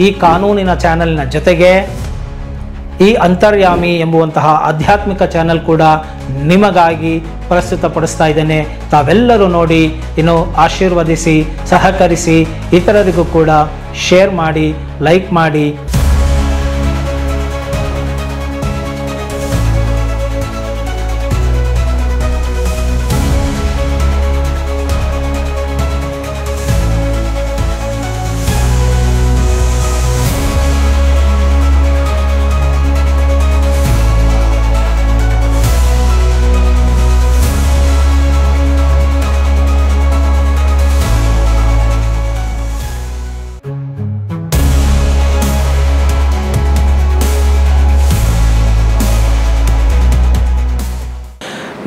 ಈ ಕಾನೂನಿನ ಚಾನೆಲ್ನ ಜೊತೆಗೆ ಈ ಅಂತರ್ಯಾಮಿ ಎಂಬುವಂತಹ ಆಧ್ಯಾತ್ಮಿಕ ಚಾನೆಲ್ ಕೂಡ ನಿಮಗಾಗಿ ಪ್ರಸ್ತುತಪಡಿಸ್ತಾ ಇದ್ದೇನೆ. ತಾವೆಲ್ಲರೂ ನೋಡಿ ಇನ್ನು ಆಶೀರ್ವದಿಸಿ, ಸಹಕರಿಸಿ, ಇತರರಿಗೂ ಕೂಡ ಶೇರ್ ಮಾಡಿ, ಲೈಕ್ ಮಾಡಿ.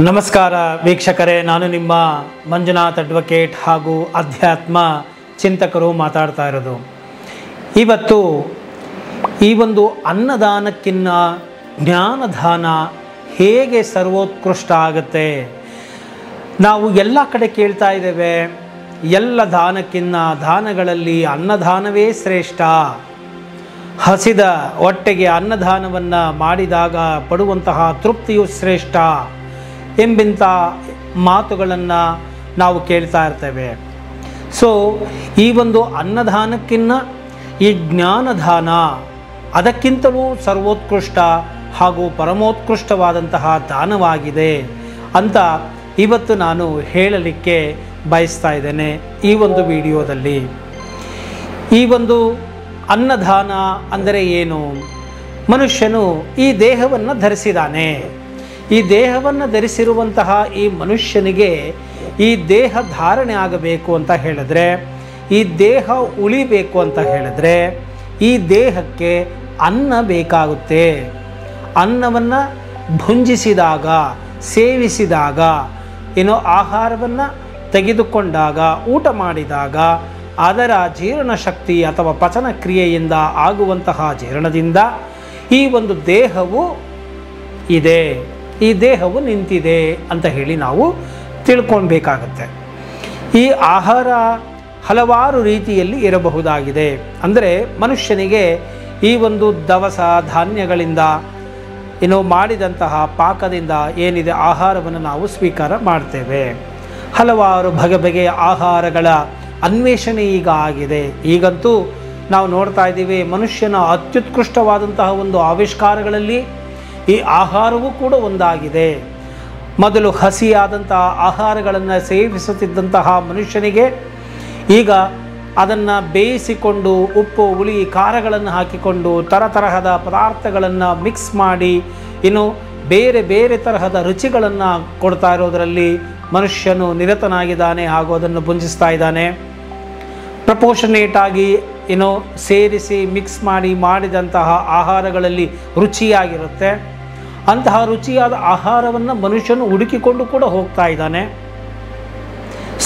ನಮಸ್ಕಾರ ವೀಕ್ಷಕರೇ, ನಾನು ನಿಮ್ಮ ಮಂಜುನಾಥ್ ಅಡ್ವೊಕೇಟ್ ಹಾಗೂ ಅಧ್ಯಾತ್ಮ ಚಿಂತಕರು ಮಾತಾಡ್ತಾ ಇರೋದು. ಇವತ್ತು ಈ ಒಂದು ಅನ್ನದಾನಕ್ಕಿನ್ನ ಜ್ಞಾನದಾನ ಹೇಗೆ ಸರ್ವೋತ್ಕೃಷ್ಟ ಆಗುತ್ತೆ. ನಾವು ಎಲ್ಲ ಕಡೆ ಕೇಳ್ತಾ ಇದ್ದೇವೆ, ಎಲ್ಲ ದಾನಕ್ಕಿನ್ನ ದಾನಗಳಲ್ಲಿ ಅನ್ನದಾನವೇ ಶ್ರೇಷ್ಠ, ಹಸಿದ ಹೊಟ್ಟೆಗೆ ಅನ್ನದಾನವನ್ನು ಮಾಡಿದಾಗ ಪಡುವಂತಹ ತೃಪ್ತಿಯು ಶ್ರೇಷ್ಠ ಎಂಬಂಥ ಮಾತುಗಳನ್ನು ನಾವು ಕೇಳ್ತಾ ಇರ್ತೇವೆ. ಸೊ ಈ ಒಂದು ಅನ್ನದಾನಕ್ಕಿನ್ನ ಈ ಜ್ಞಾನದಾನ ಅದಕ್ಕಿಂತಲೂ ಸರ್ವೋತ್ಕೃಷ್ಟ ಹಾಗೂ ಪರಮೋತ್ಕೃಷ್ಟವಾದಂತಹ ದಾನವಾಗಿದೆ ಅಂತ ಇವತ್ತು ನಾನು ಹೇಳಲಿಕ್ಕೆ ಬಯಸ್ತಾ ಇದ್ದೇನೆ ಈ ಒಂದು ವಿಡಿಯೋದಲ್ಲಿ. ಈ ಒಂದು ಅನ್ನದಾನ ಅಂದರೆ ಏನು? ಮನುಷ್ಯನು ಈ ದೇಹವನ್ನು ಧರಿಸಿದ್ದಾನೆ. ಈ ದೇಹವನ್ನು ಧರಿಸಿರುವಂತಹ ಈ ಮನುಷ್ಯನಿಗೆ ಈ ದೇಹ ಧಾರಣೆ ಆಗಬೇಕು ಅಂತ ಹೇಳಿದ್ರೆ, ಈ ದೇಹ ಉಳಿಬೇಕು ಅಂತ ಹೇಳಿದ್ರೆ ಈ ದೇಹಕ್ಕೆ ಅನ್ನ ಬೇಕಾಗುತ್ತೆ. ಅನ್ನವನ್ನು ಭುಂಜಿಸಿದಾಗ, ಸೇವಿಸಿದಾಗ, ಏನೋ ಆಹಾರವನ್ನು ತೆಗೆದುಕೊಂಡಾಗ, ಊಟ ಮಾಡಿದಾಗ ಅದರ ಜೀರ್ಣಶಕ್ತಿ ಅಥವಾ ಪಚನ ಕ್ರಿಯೆಯಿಂದ ಆಗುವಂತಹ ಜೀರ್ಣದಿಂದ ಈ ಒಂದು ದೇಹವು ಇದೆ, ಈ ದೇಹವು ನಿಂತಿದೆ ಅಂತ ಹೇಳಿ ನಾವು ತಿಳ್ಕೊಳ್ಬೇಕಾಗತ್ತೆ. ಈ ಆಹಾರ ಹಲವಾರು ರೀತಿಯಲ್ಲಿ ಇರಬಹುದಾಗಿದೆ. ಅಂದರೆ ಮನುಷ್ಯನಿಗೆ ಈ ಒಂದು ದವಸ ಧಾನ್ಯಗಳಿಂದ ಮಾಡಿದಂತಹ ಪಾಕದಿಂದ ಏನಿದೆ ಆಹಾರವನ್ನು ನಾವು ಸ್ವೀಕಾರ ಮಾಡ್ತೇವೆ. ಹಲವಾರು ಬಗೆಯ ಆಹಾರಗಳ ಅನ್ವೇಷಣೆ ಈಗ ಆಗಿದೆ. ಈಗಂತೂ ನಾವು ನೋಡ್ತಾ ಇದ್ದೀವಿ, ಮನುಷ್ಯನ ಅತ್ಯುತ್ಕೃಷ್ಟವಾದಂತಹ ಒಂದು ಆವಿಷ್ಕಾರಗಳಲ್ಲಿ ಈ ಆಹಾರವೂ ಕೂಡ ಒಂದಾಗಿದೆ. ಮೊದಲು ಹಸಿಯಾದಂತಹ ಆಹಾರಗಳನ್ನು ಸೇವಿಸುತ್ತಿದ್ದಂತಹ ಮನುಷ್ಯನಿಗೆ ಈಗ ಅದನ್ನು ಬೇಯಿಸಿಕೊಂಡು ಉಪ್ಪು, ಹುಳಿ, ಖಾರಗಳನ್ನು ಹಾಕಿಕೊಂಡು ತರತರಹದ ಪದಾರ್ಥಗಳನ್ನು ಮಿಕ್ಸ್ ಮಾಡಿ ಬೇರೆ ಬೇರೆ ತರಹದ ರುಚಿಗಳನ್ನು ಕೊಡ್ತಾ ಇರೋದರಲ್ಲಿ ಮನುಷ್ಯನು ನಿರತನಾಗಿದ್ದಾನೆ ಹಾಗೂ ಅದನ್ನು ಭುಂಜಿಸ್ತಾ ಇದ್ದಾನೆ. ಪ್ರಪೋರ್ಷನೇಟಾಗಿ ಸೇರಿಸಿ ಮಿಕ್ಸ್ ಮಾಡಿದಂತಹ ಆಹಾರಗಳಲ್ಲಿ ರುಚಿಯಾಗಿರುತ್ತೆ. ಅಂತಹ ರುಚಿಯಾದ ಆಹಾರವನ್ನು ಮನುಷ್ಯನು ಹುಡುಕಿಕೊಂಡು ಕೂಡ ಹೋಗ್ತಾ ಇದ್ದಾನೆ.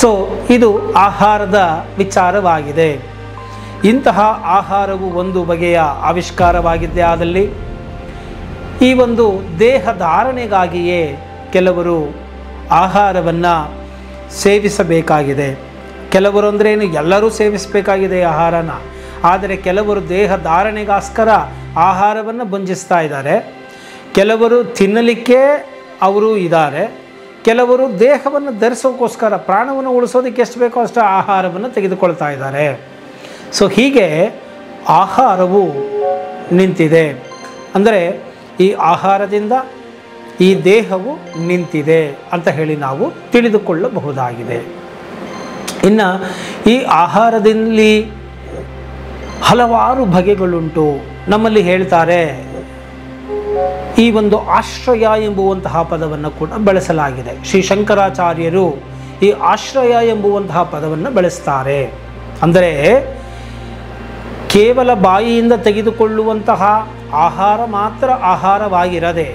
ಸೊ ಇದು ಆಹಾರದ ವಿಚಾರವಾಗಿದೆ. ಇಂತಹ ಆಹಾರವು ಒಂದು ಬಗೆಯ ಆವಿಷ್ಕಾರವಾಗಿದ್ದೇ ಆದಲ್ಲಿ ಈ ಒಂದು ದೇಹ ಧಾರಣೆಗಾಗಿಯೇ ಕೆಲವರು ಆಹಾರವನ್ನು ಸೇವಿಸಬೇಕಾಗಿದೆ. ಕೆಲವರು ಅಂದ್ರೇನು, ಎಲ್ಲರೂ ಸೇವಿಸಬೇಕಾಗಿದೆ ಆಹಾರನ. ಆದರೆ ಕೆಲವರು ದೇಹ ಧಾರಣೆಗೋಸ್ಕರ ಆಹಾರವನ್ನು ಭುಂಜಿಸ್ತಾ ಇದ್ದಾರೆ. ಕೆಲವರು ತಿನ್ನಲಿಕ್ಕೆ ಅವರು ಇದ್ದಾರೆ. ಕೆಲವರು ದೇಹವನ್ನು ಧರಿಸೋಕ್ಕೋಸ್ಕರ, ಪ್ರಾಣವನ್ನು ಉಳಿಸೋದಕ್ಕೆ ಎಷ್ಟು ಬೇಕೋ ಅಷ್ಟು ಆಹಾರವನ್ನು ತೆಗೆದುಕೊಳ್ತಾ ಇದ್ದಾರೆ. ಸೊ ಹೀಗೆ ಆಹಾರವು ನಿಂತಿದೆ. ಅಂದರೆ ಈ ಆಹಾರದಿಂದ ಈ ದೇಹವು ನಿಂತಿದೆ ಅಂತ ಹೇಳಿ ನಾವು ತಿಳಿದುಕೊಳ್ಳಬಹುದಾಗಿದೆ. ಇನ್ನು ಈ ಆಹಾರದಲ್ಲಿ ಹಲವಾರು ಬಗೆಗಳುಂಟು. ನಮ್ಮಲ್ಲಿ ಹೇಳ್ತಾರೆ, ಈ ಒಂದು ಆಶ್ರಯ ಎಂಬುವಂತಹ ಪದವನ್ನು ಕೂಡ ಬಳಸಲಾಗಿದೆ. ಶ್ರೀ ಶಂಕರಾಚಾರ್ಯರು ಈ ಆಶ್ರಯ ಎಂಬುವಂತಹ ಪದವನ್ನು ಬಳಸ್ತಾರೆ. ಅಂದರೆ ಕೇವಲ ಬಾಯಿಯಿಂದ ತೆಗೆದುಕೊಳ್ಳುವಂತಹ ಆಹಾರ ಮಾತ್ರ ಆಹಾರವಾಗಿರದೆ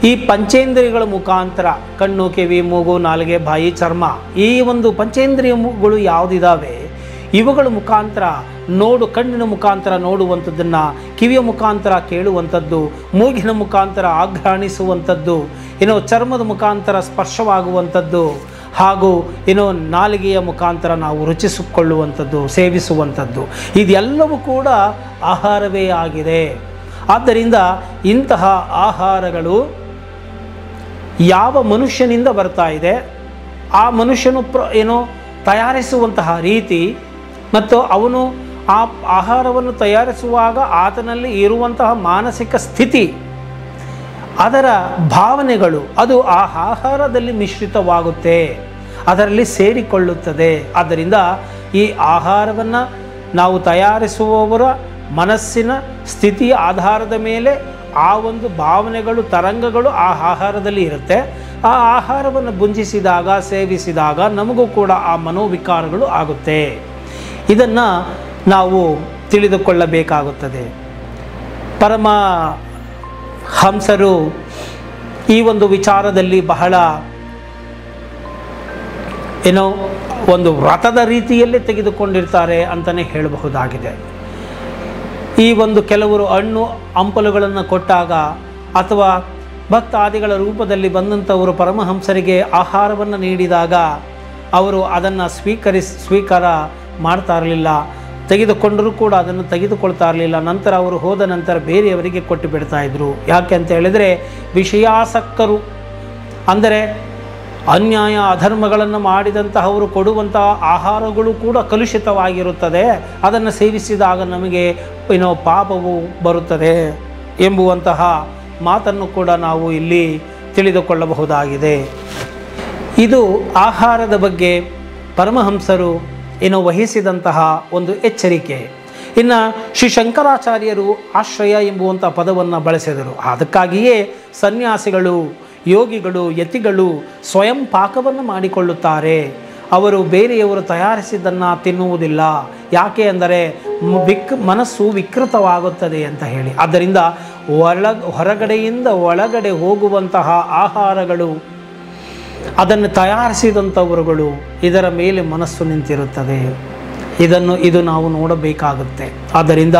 ಈ ಪಂಚೇಂದ್ರಿಯಗಳ ಮುಖಾಂತರ, ಕಣ್ಣು, ಕಿವಿ, ಮೂಗು, ನಾಲಿಗೆ, ಬಾಯಿ, ಚರ್ಮ, ಈ ಒಂದು ಪಂಚೇಂದ್ರಿಯಗಳು ಯಾವುದಿದ್ದಾವೆ ಇವುಗಳ ಮುಖಾಂತರ ಕಣ್ಣಿನ ಮುಖಾಂತರ ನೋಡುವಂಥದ್ದನ್ನು, ಕಿವಿಯ ಮುಖಾಂತರ ಕೇಳುವಂಥದ್ದು, ಮೂಗಿನ ಮುಖಾಂತರ ಆಘ್ರಾಣಿಸುವಂಥದ್ದು, ಚರ್ಮದ ಮುಖಾಂತರ ಸ್ಪರ್ಶವಾಗುವಂಥದ್ದು, ಹಾಗೂ ನಾಲಿಗೆಯ ಮುಖಾಂತರ ನಾವು ರುಚಿಸಿಕೊಳ್ಳುವಂಥದ್ದು, ಸೇವಿಸುವಂಥದ್ದು, ಇದೆಲ್ಲವೂ ಕೂಡ ಆಹಾರವೇ ಆಗಿದೆ. ಆದ್ದರಿಂದ ಇಂತಹ ಆಹಾರಗಳು ಯಾವ ಮನುಷ್ಯನಿಂದ ಬರ್ತಾ ಇದೆ, ಆ ಮನುಷ್ಯನು ತಯಾರಿಸುವಂತಹ ರೀತಿ ಮತ್ತು ಅವನು ಆ ಆಹಾರವನ್ನು ತಯಾರಿಸುವಾಗ ಆತನಲ್ಲಿ ಇರುವಂತಹ ಮಾನಸಿಕ ಸ್ಥಿತಿ, ಅದರ ಭಾವನೆಗಳು ಅದು ಆ ಆಹಾರದಲ್ಲಿ ಮಿಶ್ರಿತವಾಗುತ್ತೆ, ಅದರಲ್ಲಿ ಸೇರಿಕೊಳ್ಳುತ್ತದೆ. ಆದ್ದರಿಂದ ಈ ಆಹಾರವನ್ನು ನಾವು ತಯಾರಿಸುವವರ ಮನಸ್ಸಿನ ಸ್ಥಿತಿಯ ಆಧಾರದ ಮೇಲೆ ಆ ಒಂದು ಭಾವನೆಗಳು, ತರಂಗಗಳು ಆ ಆಹಾರದಲ್ಲಿ ಇರುತ್ತೆ. ಆ ಆಹಾರವನ್ನು ಭುಂಜಿಸಿದಾಗ, ಸೇವಿಸಿದಾಗ ನಮಗೂ ಕೂಡ ಆ ಮನೋವಿಕಾರಗಳು ಆಗುತ್ತೆ. ಇದನ್ನು ನಾವು ತಿಳಿದುಕೊಳ್ಳಬೇಕಾಗುತ್ತದೆ. ಪರಮ ಹಂಸರು ಈ ಒಂದು ವಿಚಾರದಲ್ಲಿ ಬಹಳ ಒಂದು ವ್ರತದ ರೀತಿಯಲ್ಲೇ ತೆಗೆದುಕೊಂಡಿರ್ತಾರೆ ಅಂತಲೇ ಹೇಳಬಹುದಾಗಿದೆ. ಈ ಒಂದು ಕೆಲವರು ಹಣ್ಣು ಹಂಪಲುಗಳನ್ನು ಕೊಟ್ಟಾಗ ಅಥವಾ ಭಕ್ತಾದಿಗಳ ರೂಪದಲ್ಲಿ ಬಂದಂಥವರು ಪರಮಹಂಸರಿಗೆ ಆಹಾರವನ್ನು ನೀಡಿದಾಗ ಅವರು ಅದನ್ನು ಸ್ವೀಕಾರ ಮಾಡ್ತಾ ಇರಲಿಲ್ಲ. ತೆಗೆದುಕೊಂಡರೂ ಕೂಡ ಅದನ್ನು ತೆಗೆದುಕೊಳ್ತಾ ಇರಲಿಲ್ಲ. ನಂತರ ಅವರು ಹೋದ ನಂತರ ಬೇರೆಯವರಿಗೆ ಕೊಟ್ಟು ಬಿಡ್ತಾ ಇದ್ರು. ಯಾಕೆ ಅಂತ ಹೇಳಿದರೆ ವಿಷಯಾಸಕ್ತರು, ಅಂದರೆ ಅನ್ಯಾಯ ಅಧರ್ಮಗಳನ್ನು ಮಾಡಿದಂತಹವರು ಕೊಡುವಂತಹ ಆಹಾರಗಳು ಕೂಡ ಕಲುಷಿತವಾಗಿರುತ್ತದೆ. ಅದನ್ನು ಸೇವಿಸಿದಾಗ ನಮಗೆ ಪಾಪವು ಬರುತ್ತದೆ ಎಂಬುವಂತಹ ಮಾತನ್ನು ಕೂಡ ನಾವು ಇಲ್ಲಿ ತಿಳಿದುಕೊಳ್ಳಬಹುದಾಗಿದೆ. ಇದು ಆಹಾರದ ಬಗ್ಗೆ ಪರಮಹಂಸರು ವಹಿಸಿದಂತಹ ಒಂದು ಎಚ್ಚರಿಕೆ. ಇನ್ನು ಶ್ರೀ ಶಂಕರಾಚಾರ್ಯರು ಆಶ್ರಯ ಎಂಬುವಂಥ ಪದವನ್ನು ಬಳಸಿದರು. ಅದಕ್ಕಾಗಿಯೇ ಸನ್ಯಾಸಿಗಳು, ಯೋಗಿಗಳು, ಯತಿಗಳು ಸ್ವಯಂ ಪಾಕವನ್ನು ಮಾಡಿಕೊಳ್ಳುತ್ತಾರೆ. ಅವರು ಬೇರೆಯವರು ತಯಾರಿಸಿದ್ದನ್ನು ತಿನ್ನುವುದಿಲ್ಲ. ಯಾಕೆ ಅಂದರೆ ಮನಸ್ಸು ವಿಕೃತವಾಗುತ್ತದೆ ಅಂತ ಹೇಳಿ. ಆದ್ದರಿಂದ ಹೊರಗಡೆಯಿಂದ ಒಳಗಡೆ ಹೋಗುವಂತಹ ಆಹಾರಗಳು, ಅದನ್ನು ತಯಾರಿಸಿದಂಥವರುಗಳು, ಇದರ ಮೇಲೆ ಮನಸ್ಸು ನಿಂತಿರುತ್ತದೆ. ಇದು ನಾವು ನೋಡಬೇಕಾಗುತ್ತೆ. ಆದ್ದರಿಂದ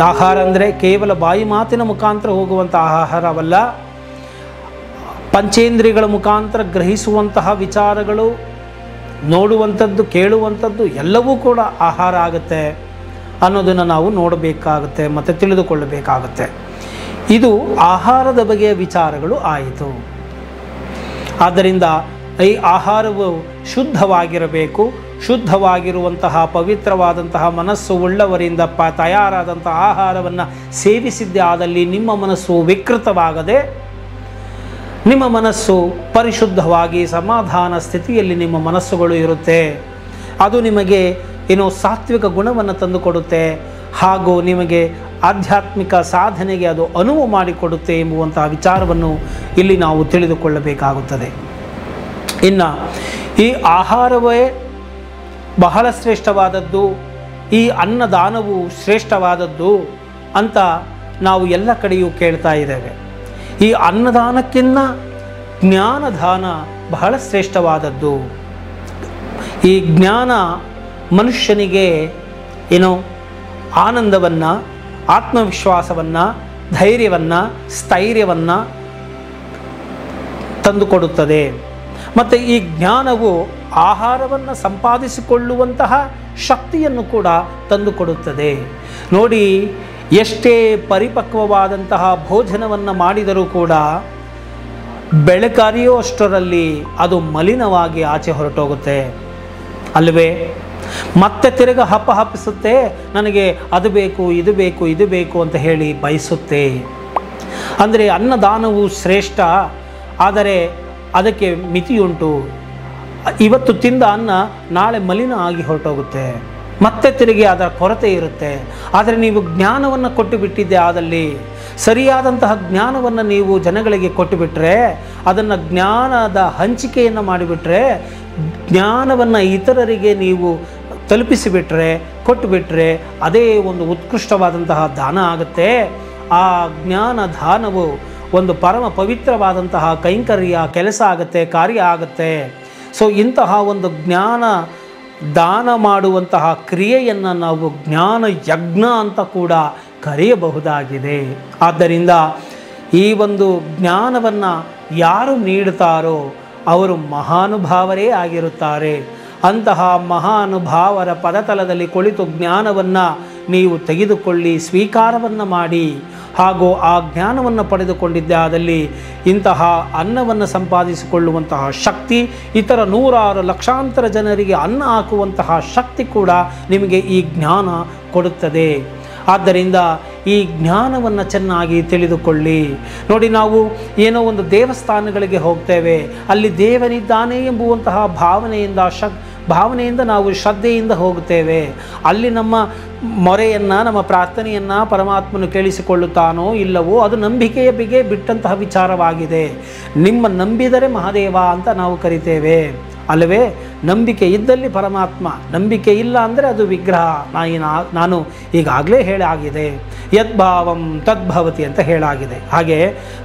ಆಹಾರ ಅಂದರೆ ಕೇವಲ ಬಾಯಿ ಮಾತಿನ ಮುಖಾಂತರ ಹೋಗುವಂಥ ಆಹಾರವಲ್ಲ, ಪಂಚೇಂದ್ರಿಯಗಳ ಮುಖಾಂತರ ಗ್ರಹಿಸುವಂತಹ ವಿಚಾರಗಳು, ನೋಡುವಂಥದ್ದು, ಕೇಳುವಂಥದ್ದು ಎಲ್ಲವೂ ಕೂಡ ಆಹಾರ ಆಗುತ್ತೆ ಅನ್ನೋದನ್ನು ನಾವು ನೋಡಬೇಕಾಗುತ್ತೆ ಮತ್ತು ತಿಳಿದುಕೊಳ್ಳಬೇಕಾಗುತ್ತೆ. ಇದು ಆಹಾರದ ಬಗೆಯ ವಿಚಾರಗಳು ಆಯಿತು. ಆದ್ದರಿಂದ ಈ ಆಹಾರವು ಶುದ್ಧವಾಗಿರಬೇಕು. ಶುದ್ಧವಾಗಿರುವಂತಹ ಪವಿತ್ರವಾದಂತಹ ಮನಸ್ಸು ಉಳ್ಳವರಿಂದ ತಯಾರಾದಂತಹ ಆಹಾರವನ್ನು ಸೇವಿಸಿದ್ದೇ ಆದಲ್ಲಿ ನಿಮ್ಮ ಮನಸ್ಸು ವಿಕೃತವಾಗದೆ, ನಿಮ್ಮ ಮನಸ್ಸು ಪರಿಶುದ್ಧವಾಗಿ ಸಮಾಧಾನ ಸ್ಥಿತಿಯಲ್ಲಿ ನಿಮ್ಮ ಮನಸ್ಸುಗಳು ಇರುತ್ತೆ. ಅದು ನಿಮಗೆ ಸಾತ್ವಿಕ ಗುಣವನ್ನು ತಂದುಕೊಡುತ್ತೆ ಹಾಗೂ ನಿಮಗೆ ಆಧ್ಯಾತ್ಮಿಕ ಸಾಧನೆಗೆ ಅದು ಅನುವು ಮಾಡಿಕೊಡುತ್ತೆ ಎಂಬುವಂತಹ ವಿಚಾರವನ್ನು ಇಲ್ಲಿ ನಾವು ತಿಳಿದುಕೊಳ್ಳಬೇಕಾಗುತ್ತದೆ. ಇನ್ನು ಈ ಆಹಾರವೇ ಬಹಳ ಶ್ರೇಷ್ಠವಾದದ್ದು, ಈ ಅನ್ನದಾನವು ಶ್ರೇಷ್ಠವಾದದ್ದು ಅಂತ ನಾವು ಎಲ್ಲ ಕಡೆಯೂ ಕೇಳ್ತಾ ಇದ್ದೇವೆ. ಈ ಅನ್ನದಾನಕ್ಕಿಂತ ಜ್ಞಾನದಾನ ಬಹಳ ಶ್ರೇಷ್ಠವಾದದ್ದು. ಈ ಜ್ಞಾನ ಮನುಷ್ಯನಿಗೆ ಆನಂದವನ್ನು, ಆತ್ಮವಿಶ್ವಾಸವನ್ನು, ಧೈರ್ಯವನ್ನು, ಸ್ಥೈರ್ಯವನ್ನು ತಂದುಕೊಡುತ್ತದೆ. ಮತ್ತು ಈ ಜ್ಞಾನವು ಆಹಾರವನ್ನು ಸಂಪಾದಿಸಿಕೊಳ್ಳುವಂತಹ ಶಕ್ತಿಯನ್ನು ಕೂಡ ತಂದುಕೊಡುತ್ತದೆ. ನೋಡಿ, ಎಷ್ಟೇ ಪರಿಪಕ್ವವಾದಂತಹ ಭೋಜನವನ್ನು ಮಾಡಿದರೂ ಕೂಡ ಬೆಳಕರಿಯೋ ಅಷ್ಟರಲ್ಲಿ ಅದು ಮಲಿನವಾಗಿ ಆಚೆ ಹೊರಟೋಗುತ್ತೆ ಅಲ್ಲವೇ? ಮತ್ತೆ ತಿರುಗ ಹಪ್ಪಿಸುತ್ತೆ, ನನಗೆ ಅದು ಬೇಕು, ಇದು ಬೇಕು, ಇದು ಬೇಕು ಅಂತ ಹೇಳಿ ಬಯಸುತ್ತೆ. ಅಂದರೆ ಅನ್ನದಾನವು ಶ್ರೇಷ್ಠ, ಆದರೆ ಅದಕ್ಕೆ ಮಿತಿಯುಂಟು. ಇವತ್ತು ತಿಂದ ಅನ್ನ ನಾಳೆ ಮಲಿನ ಆಗಿ ಹೊರಟೋಗುತ್ತೆ, ಮತ್ತೆ ತಿರುಗಿ ಅದರ ಕೊರತೆ ಇರುತ್ತೆ. ಆದರೆ ನೀವು ಜ್ಞಾನವನ್ನು ಕೊಟ್ಟು ಬಿಟ್ಟಿದ್ದೆ ಆದಲ್ಲಿ, ಸರಿಯಾದಂತಹ ಜ್ಞಾನವನ್ನು ನೀವು ಜನಗಳಿಗೆ ಕೊಟ್ಟುಬಿಟ್ರೆ, ಅದನ್ನು ಜ್ಞಾನದ ಹಂಚಿಕೆಯನ್ನು ಮಾಡಿಬಿಟ್ರೆ, ಜ್ಞಾನವನ್ನು ಇತರರಿಗೆ ನೀವು ತಲುಪಿಸಿಬಿಟ್ರೆ, ಕೊಟ್ಟುಬಿಟ್ರೆ, ಅದೇ ಒಂದು ಉತ್ಕೃಷ್ಟವಾದಂತಹ ದಾನ ಆಗುತ್ತೆ. ಆ ಜ್ಞಾನ ದಾನವು ಒಂದು ಪರಮ ಪವಿತ್ರವಾದಂತಹ ಕೈಂಕರ್ಯ ಕೆಲಸ ಆಗುತ್ತೆ, ಕಾರ್ಯ ಆಗುತ್ತೆ. ಇಂತಹ ಒಂದು ಜ್ಞಾನ ದಾನ ಮಾಡುವಂತಹ ಕ್ರಿಯೆಯನ್ನು ನಾವು ಜ್ಞಾನ ಯಜ್ಞ ಅಂತ ಕೂಡ ಕರೆಯಬಹುದಾಗಿದೆ. ಆದ್ದರಿಂದ ಈ ಒಂದು ಜ್ಞಾನವನ್ನು ಯಾರು ನೀಡುತ್ತಾರೋ ಅವರು ಮಹಾನುಭಾವರೇ ಆಗಿರುತ್ತಾರೆ. ಅಂತಹ ಮಹಾನುಭಾವರ ಪದತಲದಲ್ಲಿ ಕುಳಿತು ಜ್ಞಾನವನ್ನು ನೀವು ತೆಗೆದುಕೊಳ್ಳಿ, ಸ್ವೀಕಾರವನ್ನು ಮಾಡಿ, ಹಾಗೂ ಆ ಜ್ಞಾನವನ್ನು ಪಡೆದುಕೊಂಡಿದ್ದಾದಲ್ಲಿ ಇಂತಹ ಅನ್ನವನ್ನು ಸಂಪಾದಿಸಿಕೊಳ್ಳುವಂತಹ ಶಕ್ತಿ, ಇತರ ನೂರಾರು ಲಕ್ಷಾಂತರ ಜನರಿಗೆ ಅನ್ನ ಹಾಕುವಂತಹ ಶಕ್ತಿ ಕೂಡ ನಿಮಗೆ ಈ ಜ್ಞಾನ ಕೊಡುತ್ತದೆ. ಆದ್ದರಿಂದ ಈ ಜ್ಞಾನವನ್ನು ಚೆನ್ನಾಗಿ ತಿಳಿದುಕೊಳ್ಳಿ. ನೋಡಿ, ನಾವು ಏನೋ ಒಂದು ದೇವಸ್ಥಾನಗಳಿಗೆ ಹೋಗ್ತೇವೆ, ಅಲ್ಲಿ ದೇವನಿದ್ದಾನೆ ಎಂಬುವಂತಹ ಭಾವನೆಯಿಂದ ನಾವು ಶ್ರದ್ಧೆಯಿಂದ ಹೋಗುತ್ತೇವೆ. ಅಲ್ಲಿ ನಮ್ಮ ಮೊರೆಯನ್ನು, ನಮ್ಮ ಪ್ರಾರ್ಥನೆಯನ್ನು ಪರಮಾತ್ಮನು ಕೇಳಿಸಿಕೊಳ್ಳುತ್ತಾನೋ ಇಲ್ಲವೋ ಅದು ನಂಬಿಕೆಯ ಬಿಗೆ ಬಿಟ್ಟಂತಹ ವಿಚಾರವಾಗಿದೆ. ನಿಮ್ಮ ನಂಬಿದರೆ ಮಹಾದೇವ ಅಂತ ನಾವು ಕರಿತೇವೆ ಅಲ್ಲವೇ? ನಂಬಿಕೆ ಇದ್ದಲ್ಲಿ ಪರಮಾತ್ಮ, ನಂಬಿಕೆ ಇಲ್ಲ ಅಂದರೆ ಅದು ವಿಗ್ರಹ. ನಾನು ಈಗಾಗಲೇ ಹೇಳಾಗಿದೆ, ಯದ್ಭಾವಂ ತದ್ಭವತಿ ಅಂತ ಹೇಳಾಗಿದೆ. ಹಾಗೆ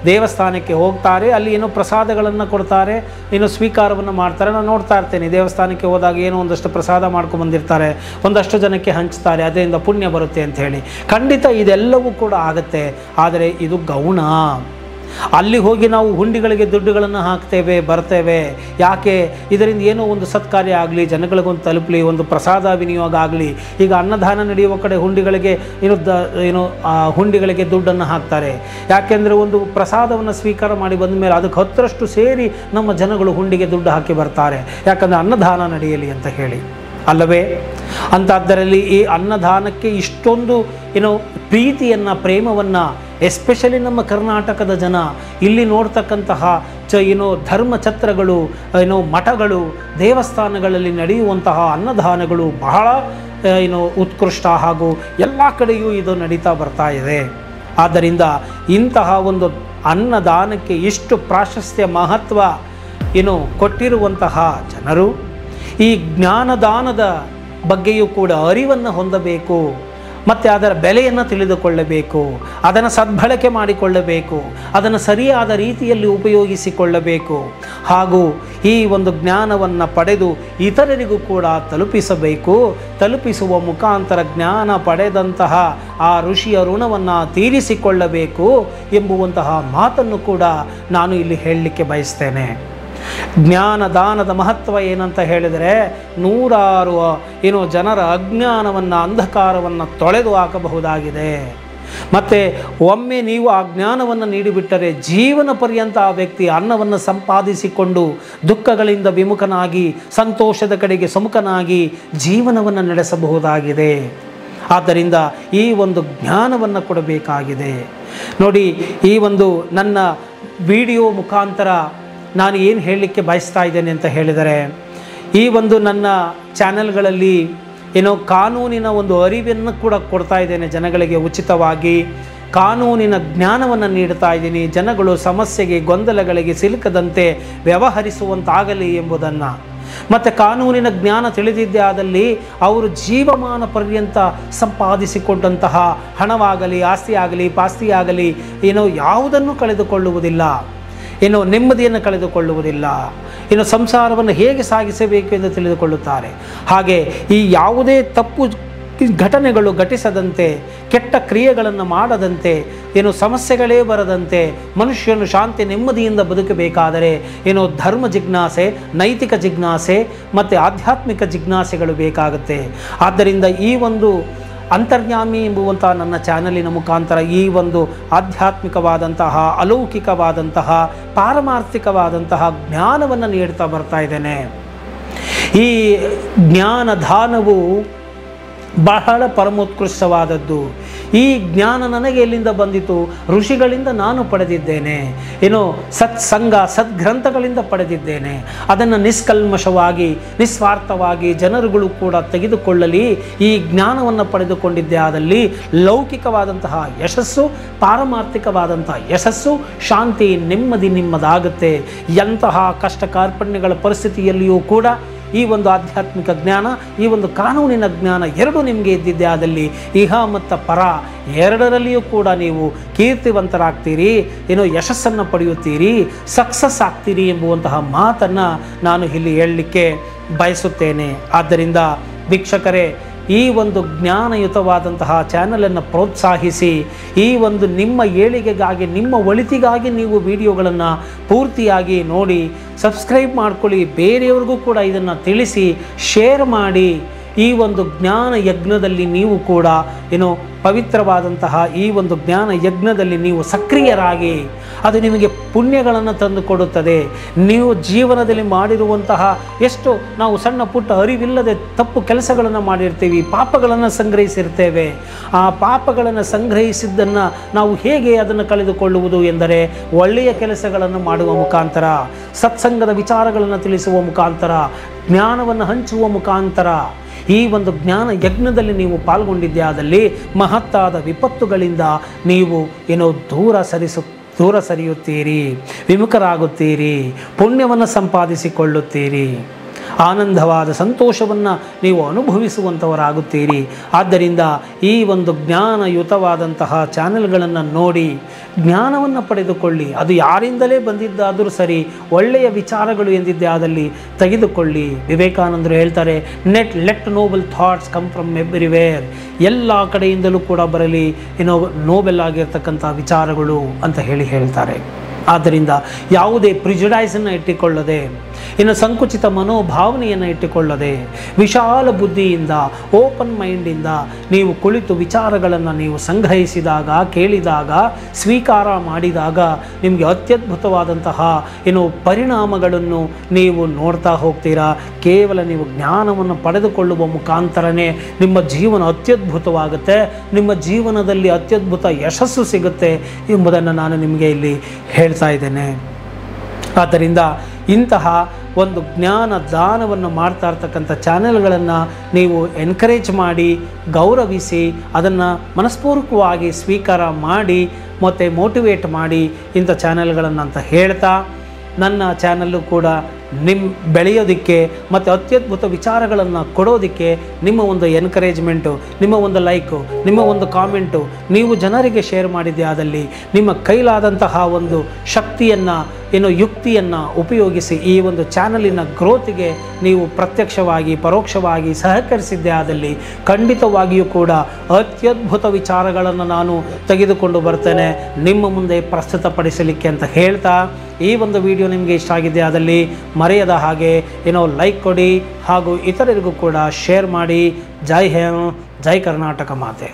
ದೇವಸ್ಥಾನಕ್ಕೆ ಹೋಗ್ತಾರೆ, ಅಲ್ಲಿ ಏನೋ ಪ್ರಸಾದಗಳನ್ನು ಕೊಡ್ತಾರೆ, ಏನೋ ಸ್ವೀಕಾರವನ್ನು ಮಾಡ್ತಾರೆ. ನಾನು ನೋಡ್ತಾ ಇರ್ತೇನೆ, ದೇವಸ್ಥಾನಕ್ಕೆ ಹೋದಾಗ ಏನೋ ಒಂದಷ್ಟು ಪ್ರಸಾದ ಮಾಡ್ಕೊಂಡ್ಬಂದಿರ್ತಾರೆ, ಒಂದಷ್ಟು ಜನಕ್ಕೆ ಹಂಚ್ತಾರೆ, ಅದರಿಂದ ಪುಣ್ಯ ಬರುತ್ತೆ ಅಂತ ಹೇಳಿ. ಖಂಡಿತ ಇದೆಲ್ಲವೂ ಕೂಡ ಆಗುತ್ತೆ, ಆದರೆ ಇದು ಗೌಣ. ಅಲ್ಲಿ ಹೋಗಿ ನಾವು ಹುಂಡಿಗಳಿಗೆ ದುಡ್ಡುಗಳನ್ನು ಹಾಕ್ತೇವೆ, ಬರ್ತೇವೆ. ಯಾಕೆ? ಇದರಿಂದ ಏನೋ ಒಂದು ಸತ್ಕಾರ್ಯ ಆಗಲಿ, ಜನಗಳಿಗೊಂದು ತಲುಪಲಿ, ಒಂದು ಪ್ರಸಾದ ವಿನಿಯೋಗ ಆಗಲಿ. ಈಗ ಅನ್ನದಾನ ನಡೆಯುವ ಕಡೆ ಹುಂಡಿಗಳಿಗೆ ಹುಂಡಿಗಳಿಗೆ ದುಡ್ಡನ್ನು ಹಾಕ್ತಾರೆ. ಯಾಕೆಂದರೆ ಒಂದು ಪ್ರಸಾದವನ್ನು ಸ್ವೀಕಾರ ಮಾಡಿ ಬಂದ ಮೇಲೆ ಅದಕ್ಕೆ 10ರಷ್ಟು ಸೇರಿ ನಮ್ಮ ಜನಗಳು ಹುಂಡಿಗೆ ದುಡ್ಡು ಹಾಕಿ ಬರ್ತಾರೆ. ಯಾಕಂದರೆ ಅನ್ನದಾನ ನಡೆಯಲಿ ಅಂತ ಹೇಳಿ, ಅಲ್ಲವೇ? ಅಂಥದ್ದರಲ್ಲಿ ಈ ಅನ್ನದಾನಕ್ಕೆ ಇಷ್ಟೊಂದು ಪ್ರೀತಿಯನ್ನು, ಪ್ರೇಮವನ್ನು, ಎಸ್ಪೆಷಲಿ ನಮ್ಮ ಕರ್ನಾಟಕದ ಜನ ಇಲ್ಲಿ ನೋಡ್ತಕ್ಕಂತಹ ಧರ್ಮಛತ್ರಗಳು, ಮಠಗಳು, ದೇವಸ್ಥಾನಗಳಲ್ಲಿ ನಡೆಯುವಂತಹ ಅನ್ನದಾನಗಳು ಬಹಳ ಉತ್ಕೃಷ್ಟ, ಹಾಗೂ ಎಲ್ಲ ಕಡೆಯೂ ಇದು ನಡೀತಾ ಬರ್ತಾ ಇದೆ. ಆದ್ದರಿಂದ ಇಂತಹ ಒಂದು ಅನ್ನದಾನಕ್ಕೆ ಇಷ್ಟು ಪ್ರಾಶಸ್ತ್ಯ, ಮಹತ್ವ ಕೊಟ್ಟಿರುವಂತಹ ಜನರು ಈ ಜ್ಞಾನದಾನದ ಬಗ್ಗೆಯೂ ಕೂಡ ಅರಿವನ್ನು ಹೊಂದಬೇಕು, ಮತ್ತು ಅದರ ಬೆಲೆಯನ್ನು ತಿಳಿದುಕೊಳ್ಳಬೇಕು, ಅದನ್ನು ಸದ್ಬಳಕೆ ಮಾಡಿಕೊಳ್ಳಬೇಕು, ಅದನ್ನು ಸರಿಯಾದ ರೀತಿಯಲ್ಲಿ ಉಪಯೋಗಿಸಿಕೊಳ್ಳಬೇಕು, ಹಾಗೂ ಈ ಒಂದು ಜ್ಞಾನವನ್ನು ಪಡೆದು ಇತರರಿಗೂ ಕೂಡ ತಲುಪಿಸಬೇಕು. ತಲುಪಿಸುವ ಮುಖಾಂತರ ಜ್ಞಾನ ಪಡೆದಂತಹ ಆ ಋಷಿಯ ಋಣವನ್ನು ತೀರಿಸಿಕೊಳ್ಳಬೇಕು ಎಂಬುವಂತಹ ಮಾತನ್ನು ಕೂಡ ನಾನು ಇಲ್ಲಿ ಹೇಳಲಿಕ್ಕೆ ಬಯಸ್ತೇನೆ. ಜ್ಞಾನದಾನದ ಮಹತ್ವ ಏನಂತ ಹೇಳಿದರೆ, ನೂರಾರು ಜನರ ಅಜ್ಞಾನವನ್ನು, ಅಂಧಕಾರವನ್ನು ತೊಳೆದು ಹಾಕಬಹುದಾಗಿದೆ. ಮತ್ತು ಒಮ್ಮೆ ನೀವು ಆ ಜ್ಞಾನವನ್ನು ನೀಡಿಬಿಟ್ಟರೆ ಜೀವನ ಪರ್ಯಂತ ಆ ವ್ಯಕ್ತಿ ಅನ್ನವನ್ನು ಸಂಪಾದಿಸಿಕೊಂಡು ದುಃಖಗಳಿಂದ ವಿಮುಖನಾಗಿ ಸಂತೋಷದ ಕಡೆಗೆ ಸುಮುಖನಾಗಿ ಜೀವನವನ್ನು ನಡೆಸಬಹುದಾಗಿದೆ. ಆದ್ದರಿಂದ ಈ ಒಂದು ಜ್ಞಾನವನ್ನು ಕೊಡಬೇಕಾಗಿದೆ. ನೋಡಿ, ಈ ಒಂದು ನನ್ನ ವಿಡಿಯೋ ಮುಖಾಂತರ ನಾನು ಏನು ಹೇಳಲಿಕ್ಕೆ ಬಯಸ್ತಾ ಇದ್ದೇನೆ ಅಂತ ಹೇಳಿದರೆ, ಈ ಒಂದು ನನ್ನ ಚಾನೆಲ್ಗಳಲ್ಲಿ ಕಾನೂನಿನ ಒಂದು ಅರಿವನ್ನು ಕೂಡ ಕೊಡ್ತಾ ಇದ್ದೇನೆ ಜನಗಳಿಗೆ. ಉಚಿತವಾಗಿ ಕಾನೂನಿನ ಜ್ಞಾನವನ್ನು ನೀಡ್ತಾ ಇದ್ದೀನಿ. ಜನಗಳು ಸಮಸ್ಯೆಗೆ, ಗೊಂದಲಗಳಿಗೆ ಸಿಲುಕದಂತೆ ವ್ಯವಹರಿಸುವಂತಾಗಲಿ ಎಂಬುದನ್ನು, ಮತ್ತು ಕಾನೂನಿನ ಜ್ಞಾನ ತಿಳಿದಿದ್ದೇ ಆದಲ್ಲಿ ಅವರು ಜೀವಮಾನ ಪರ್ಯಂತ ಸಂಪಾದಿಸಿಕೊಂಡಂತಹ ಹಣವಾಗಲಿ, ಆಸ್ತಿಯಾಗಲಿ, ಪಾಸ್ತಿಯಾಗಲಿ ಯಾವುದನ್ನು ಕಳೆದುಕೊಳ್ಳುವುದಿಲ್ಲ, ನೆಮ್ಮದಿಯನ್ನು ಕಳೆದುಕೊಳ್ಳುವುದಿಲ್ಲ, ಸಂಸಾರವನ್ನು ಹೇಗೆ ಸಾಗಿಸಬೇಕು ಎಂದು ತಿಳಿದುಕೊಳ್ಳುತ್ತಾರೆ. ಹಾಗೆ ಈ ಯಾವುದೇ ತಪ್ಪು ಘಟನೆಗಳು ಘಟಿಸದಂತೆ, ಕೆಟ್ಟ ಕ್ರಿಯೆಗಳನ್ನು ಮಾಡದಂತೆ, ಸಮಸ್ಯೆಗಳೇ ಬರದಂತೆ ಮನುಷ್ಯನು ಶಾಂತಿ ನೆಮ್ಮದಿಯಿಂದ ಬದುಕಬೇಕಾದರೆ ಧರ್ಮ ಜಿಜ್ಞಾಸೆ, ನೈತಿಕ ಜಿಜ್ಞಾಸೆ ಮತ್ತು ಆಧ್ಯಾತ್ಮಿಕ ಜಿಜ್ಞಾಸೆಗಳು ಬೇಕಾಗುತ್ತೆ. ಆದ್ದರಿಂದ ಈ ಒಂದು ಅಂತರ್ಯಾಮಿ ಎಂಬುವಂತಹ ನನ್ನ ಚಾನಲಿನ ಮುಖಾಂತರ ಈ ಒಂದು ಆಧ್ಯಾತ್ಮಿಕವಾದಂತಹ, ಅಲೌಕಿಕವಾದಂತಹ, ಪಾರಮಾರ್ಥಿಕವಾದಂತಹ ಜ್ಞಾನವನ್ನು ನೀಡ್ತಾ ಬರ್ತಾ ಇದ್ದೇನೆ. ಈ ಜ್ಞಾನದಾನವು ಬಹಳ ಪರಮೋತ್ಕೃಷ್ಟವಾದದ್ದು. ಈ ಜ್ಞಾನ ನನಗೆ ಎಲ್ಲಿಂದ ಬಂದಿತು? ಋಷಿಗಳಿಂದ ನಾನು ಪಡೆದಿದ್ದೇನೆ. ಸತ್ಸಂಗ, ಸದ್ಗ್ರಂಥಗಳಿಂದ ಪಡೆದಿದ್ದೇನೆ. ಅದನ್ನು ನಿಷ್ಕಲ್ಮಶವಾಗಿ, ನಿಸ್ವಾರ್ಥವಾಗಿ ಜನರುಗಳು ಕೂಡ ತೆಗೆದುಕೊಳ್ಳಲಿ. ಈ ಜ್ಞಾನವನ್ನು ಪಡೆದುಕೊಂಡಿದ್ದೇ ಆದಲ್ಲಿ ಲೌಕಿಕವಾದಂತಹ ಯಶಸ್ಸು, ಪಾರಮಾರ್ಥಿಕವಾದಂತಹ ಯಶಸ್ಸು, ಶಾಂತಿ, ನೆಮ್ಮದಿ ನಿಮ್ಮದಾಗುತ್ತೆ. ಎಂತಹ ಕಷ್ಟ ಕಾರ್ಪಣ್ಯಗಳ ಪರಿಸ್ಥಿತಿಯಲ್ಲಿಯೂ ಕೂಡ ಈ ಒಂದು ಆಧ್ಯಾತ್ಮಿಕ ಜ್ಞಾನ, ಈ ಒಂದು ಕಾನೂನಿನ ಜ್ಞಾನ ಎರಡೂ ನಿಮಗೆ ಇದ್ದಿದ್ದೇ ಆದಲ್ಲಿ ಇಹ ಮತ್ತು ಪರ ಎರಡರಲ್ಲಿಯೂ ಕೂಡ ನೀವು ಕೀರ್ತಿವಂತರಾಗ್ತೀರಿ, ಯಶಸ್ಸನ್ನು ಪಡೆಯುತ್ತೀರಿ, ಸಕ್ಸಸ್ ಆಗ್ತೀರಿ ಎಂಬುವಂತಹ ಮಾತನ್ನು ನಾನು ಇಲ್ಲಿ ಹೇಳಲಿಕ್ಕೆ ಬಯಸುತ್ತೇನೆ. ಆದ್ದರಿಂದ ವೀಕ್ಷಕರೇ, ಈ ಒಂದು ಜ್ಞಾನಯುತವಾದಂತಹ ಚಾನಲನ್ನು ಪ್ರೋತ್ಸಾಹಿಸಿ, ಈ ಒಂದು ನಿಮ್ಮ ಏಳಿಗೆಗಾಗಿ, ನಿಮ್ಮ ಒಳಿತಿಗಾಗಿ ನೀವು ವಿಡಿಯೋಗಳನ್ನು ಪೂರ್ತಿಯಾಗಿ ನೋಡಿ ಸಬ್ಸ್ಕ್ರೈಬ್ ಮಾಡ್ಕೊಳ್ಳಿ. ಬೇರೆಯವ್ರಿಗೂ ಕೂಡ ಇದನ್ನು ತಿಳಿಸಿ, ಶೇರ್ ಮಾಡಿ. ಈ ಒಂದು ಜ್ಞಾನ ಯಜ್ಞದಲ್ಲಿ ನೀವು ಕೂಡ ಪವಿತ್ರವಾದಂತಹ ಈ ಒಂದು ಜ್ಞಾನ ಯಜ್ಞದಲ್ಲಿ ನೀವು ಸಕ್ರಿಯರಾಗಿ, ಅದು ನಿಮಗೆ ಪುಣ್ಯಗಳನ್ನು ತಂದು ಕೊಡುತ್ತದೆ. ನೀವು ಜೀವನದಲ್ಲಿ ಮಾಡಿರುವಂತಹ ಎಷ್ಟು ನಾವು ಸಣ್ಣ ಪುಟ್ಟ ಅರಿವಿಲ್ಲದೆ ತಪ್ಪು ಕೆಲಸಗಳನ್ನು ಮಾಡಿರ್ತೀವಿ, ಪಾಪಗಳನ್ನು ಸಂಗ್ರಹಿಸಿರ್ತೇವೆ. ಆ ಪಾಪಗಳನ್ನು ಸಂಗ್ರಹಿಸಿದ್ದನ್ನು ನಾವು ಹೇಗೆ ಅದನ್ನು ಕಳೆದುಕೊಳ್ಳುವುದು ಎಂದರೆ ಒಳ್ಳೆಯ ಕೆಲಸಗಳನ್ನು ಮಾಡುವ ಮುಖಾಂತರ, ಸತ್ಸಂಗದ ವಿಚಾರಗಳನ್ನು ತಿಳಿಸುವ ಮುಖಾಂತರ, ಜ್ಞಾನವನ್ನು ಹಂಚುವ ಮುಖಾಂತರ. ಈ ಒಂದು ಜ್ಞಾನ ಯಜ್ಞದಲ್ಲಿ ನೀವು ಪಾಲ್ಗೊಂಡಿದ್ದೇ ಆದಲ್ಲಿ ಮಹತ್ತಾದ ವಿಪತ್ತುಗಳಿಂದ ನೀವು ದೂರ ಸರಿಯುತ್ತೀರಿ, ವಿಮುಖರಾಗುತ್ತೀರಿ, ಪುಣ್ಯವನ್ನು ಸಂಪಾದಿಸಿಕೊಳ್ಳುತ್ತೀರಿ, ಆನಂದವಾದ ಸಂತೋಷವನ್ನು ನೀವು ಅನುಭವಿಸುವಂಥವರಾಗುತ್ತೀರಿ. ಆದ್ದರಿಂದ ಈ ಒಂದು ಜ್ಞಾನಯುತವಾದಂತಹ ಚಾನೆಲ್ಗಳನ್ನು ನೋಡಿ ಜ್ಞಾನವನ್ನು ಪಡೆದುಕೊಳ್ಳಿ. ಅದು ಯಾರಿಂದಲೇ ಬಂದಿದ್ದಾದರೂ ಸರಿ, ಒಳ್ಳೆಯ ವಿಚಾರಗಳು ಎಂದಿದ್ದೇ ಆದಲ್ಲಿ ತೆಗೆದುಕೊಳ್ಳಿ. ವಿವೇಕಾನಂದರು ಹೇಳ್ತಾರೆ, let Nobel thoughts come from everywhere. ಎಲ್ಲ ಕಡೆಯಿಂದಲೂ ಕೂಡ ಬರಲಿ ನೋಬೆಲ್ ಆಗಿರ್ತಕ್ಕಂಥ ವಿಚಾರಗಳು ಅಂತ ಹೇಳ್ತಾರೆ. ಆದ್ದರಿಂದ ಯಾವುದೇ ಪ್ರಿಜುಡೈಸನ್ನು ಇಟ್ಟುಕೊಳ್ಳದೆ, ಸಂಕುಚಿತ ಮನೋಭಾವನೆಯನ್ನು ಇಟ್ಟುಕೊಳ್ಳದೆ, ವಿಶಾಲ ಬುದ್ಧಿಯಿಂದ, ಓಪನ್ ಮೈಂಡಿಂದ ನೀವು ಕುಳಿತು ವಿಚಾರಗಳನ್ನು ನೀವು ಸಂಗ್ರಹಿಸಿದಾಗ, ಕೇಳಿದಾಗ, ಸ್ವೀಕಾರ ಮಾಡಿದಾಗ ನಿಮಗೆ ಅತ್ಯದ್ಭುತವಾದಂತಹ ಪರಿಣಾಮಗಳನ್ನು ನೀವು ನೋಡ್ತಾ ಹೋಗ್ತೀರಾ. ಕೇವಲ ನೀವು ಜ್ಞಾನವನ್ನು ಪಡೆದುಕೊಳ್ಳುವ ಮುಖಾಂತರನೇ ನಿಮ್ಮ ಜೀವನ ಅತ್ಯದ್ಭುತವಾಗುತ್ತೆ, ನಿಮ್ಮ ಜೀವನದಲ್ಲಿ ಅತ್ಯದ್ಭುತ ಯಶಸ್ಸು ಸಿಗುತ್ತೆ ಎಂಬುದನ್ನು ನಾನು ನಿಮಗೆ ಇಲ್ಲಿ ಹೇಳ್ತಾ ಇದ್ದೇನೆ. ಆದ್ದರಿಂದ ಇಂತಹ ಒಂದು ಜ್ಞಾನ ದಾನವನ್ನು ಮಾಡ್ತಾ ಇರ್ತಕ್ಕಂಥ ಚಾನೆಲ್ಗಳನ್ನು ನೀವು ಎನ್ಕರೇಜ್ ಮಾಡಿ, ಗೌರವಿಸಿ, ಅದನ್ನು ಮನಸ್ಪೂರ್ವಕವಾಗಿ ಸ್ವೀಕಾರ ಮಾಡಿ ಮತ್ತು ಮೋಟಿವೇಟ್ ಮಾಡಿ ಇಂಥ ಚಾನೆಲ್ಗಳನ್ನು ಅಂತ ಹೇಳ್ತಾ, ನನ್ನ ಚಾನಲ್ಲು ಕೂಡ ಬೆಳೆಯೋದಕ್ಕೆ ಮತ್ತು ಅತ್ಯದ್ಭುತ ವಿಚಾರಗಳನ್ನು ಕೊಡೋದಕ್ಕೆ ನಿಮ್ಮ ಒಂದು ಎನ್ಕರೇಜ್ಮೆಂಟು, ನಿಮ್ಮ ಒಂದು ಲೈಕು, ನಿಮ್ಮ ಒಂದು ಕಾಮೆಂಟು ನೀವು ಜನರಿಗೆ ಶೇರ್ ಮಾಡಿದ್ದೇ ಆದಲ್ಲಿ ನಿಮ್ಮ ಕೈಲಾದಂತಹ ಒಂದು ಶಕ್ತಿಯನ್ನು ಯುಕ್ತಿಯನ್ನು ಉಪಯೋಗಿಸಿ ಈ ಒಂದು ಚಾನಲಿನ ಗ್ರೋತಿಗೆ ನೀವು ಪ್ರತ್ಯಕ್ಷವಾಗಿ ಪರೋಕ್ಷವಾಗಿ ಸಹಕರಿಸಿದ್ದೇ ಆದಲ್ಲಿ ಖಂಡಿತವಾಗಿಯೂ ಕೂಡ ಅತ್ಯದ್ಭುತ ವಿಚಾರಗಳನ್ನು ನಾನು ತೆಗೆದುಕೊಂಡು ಬರ್ತೇನೆ ನಿಮ್ಮ ಮುಂದೆ ಪ್ರಸ್ತುತಪಡಿಸಲಿಕ್ಕೆ ಅಂತ ಹೇಳ್ತಾ, ಈ ಒಂದು ವಿಡಿಯೋ ನಿಮಗೆ ಇಷ್ಟ ಆಗಿದೆ ಆದಲ್ಲಿ ಮರೆಯದ ಹಾಗೆ ಲೈಕ್ ಕೊಡಿ ಹಾಗೂ ಇತರರಿಗೂ ಕೂಡ ಶೇರ್ ಮಾಡಿ. ಜೈ ಹಿಂದ್, ಜೈ ಕರ್ನಾಟಕ ಮಾತೆ.